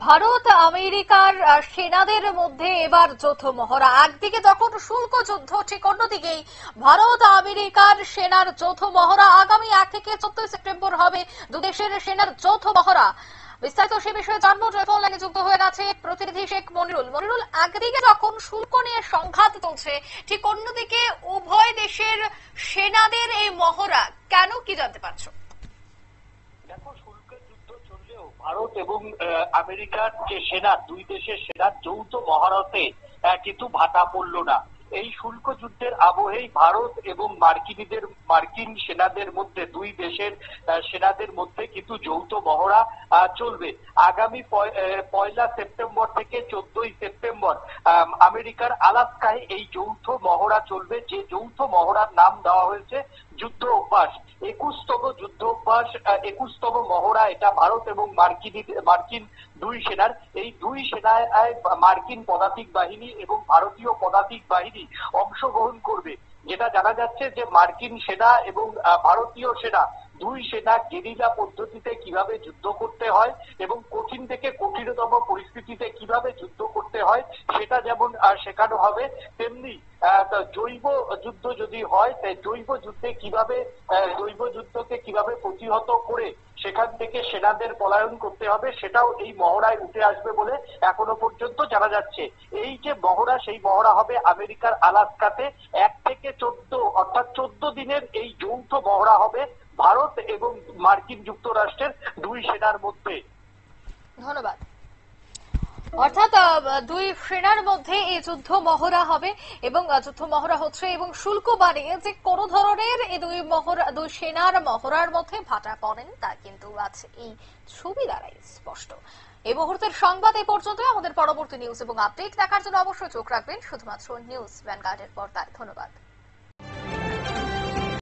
ভারত আমেরিকার সেনাদের মধ্যে এবার যৌথ মহড়া। একদিকে যখন শুল্ক যুদ্ধ, ঠিক অন্যদিকেই ভারত আমেরিকার সেনার যৌথ মহড়া। আগামী 1 থেকে 14 সেপ্টেম্বর হবে দুদেশের সেনার যৌথ মহড়া। বিস্তারিত সে বিষয়ে জানবো। টেলিফোন লাইনে যুক্ত হয়ে গেছে প্রতিনিধি শেখ মনিরুল। মনিরুল, একদিকে যখন শুল্ক নিয়ে সংঘাত চলছে, ঠিক অন্যদিকে উভয় দেশের সেনাদের এই মহড়া কেন, কি জানতে পারছো? দেখো, শুল্কের যুদ্ধ চললেও ভারত এবং আমেরিকার যে সেনা, দুই দেশের সেনার যৌথ মহড়াতে কিন্তু ভাটা পড়ল না। এই শুল্ক যুদ্ধের আবহেই ভারত এবং মার্কিন সেনাদের মধ্যে, দুই দেশের সেনাদের মধ্যে কিন্তু যৌথ মহড়া চলবে। আগামী 1 সেপ্টেম্বর থেকে 14 সেপ্টেম্বর আমেরিকার আলাস্কায় এই যৌথ মহড়া চলবে, যে যৌথ মহড়ার নাম দেওয়া হয়েছে যুদ্ধ অভ্যাস। 21তম যুদ্ধ অভ্যাস, 21তম মহড়া এটা ভারত এবং মার্কিন দুই সেনার। এই দুই সেনায় মার্কিন পদাতিক বাহিনী এবং ভারতীয় পদাতিক বাহিনী অংশগ্রহণ করবে। যেটা জানা যাচ্ছে যে মার্কিন সেনা এবং ভারতীয় সেনা, দুই সেনা গেরিলা পদ্ধতিতে কিভাবে যুদ্ধ করতে হয় এবং কঠিন থেকে কঠিনতম পরিস্থিতিতে কিভাবে যুদ্ধ করতে হয় সেটা যেমন শেখানো হবে, তেমনি জৈব যুদ্ধ যদি হয়, জৈব যুদ্ধকে কিভাবে প্রতিহত করে সেখান থেকে সেনাদের পলায়ন করতে হবে, সেটাও এই মহড়ায় উঠে আসবে বলে এখনো পর্যন্ত জানা যাচ্ছে। এই যে মহড়া, সেই মহড়া হবে আমেরিকার আলাস্কাতে। 1 থেকে 14, অর্থাৎ 14 দিনের এই যৌথ মহড়া হবে ভারত এবং মার্কিন যুক্তরাষ্ট্রের দুই সেনার মধ্যে। ধন্যবাদ। অর্থাৎ দুই সেনার মধ্যে এই যুদ্ধ মহড়া হবে এবং যুদ্ধ মহড়া হচ্ছে এবং শুল্ক বাড়িয়ে যে কোন ধরনের এই দুই সেনার মহড়ার মধ্যে ভাটা পড়েন তা কিন্তু আছে এই ছবি দ্বারাই স্পষ্ট। এই মুহূর্তের সংবাদ এই পর্যন্ত। আমাদের পরবর্তী নিউজ এবং আপডেট দেখার জন্য অবশ্যই চোখ রাখবেন শুধুমাত্র নিউজ ভ্যানগার্ডের পর্দায়। ধন্যবাদ।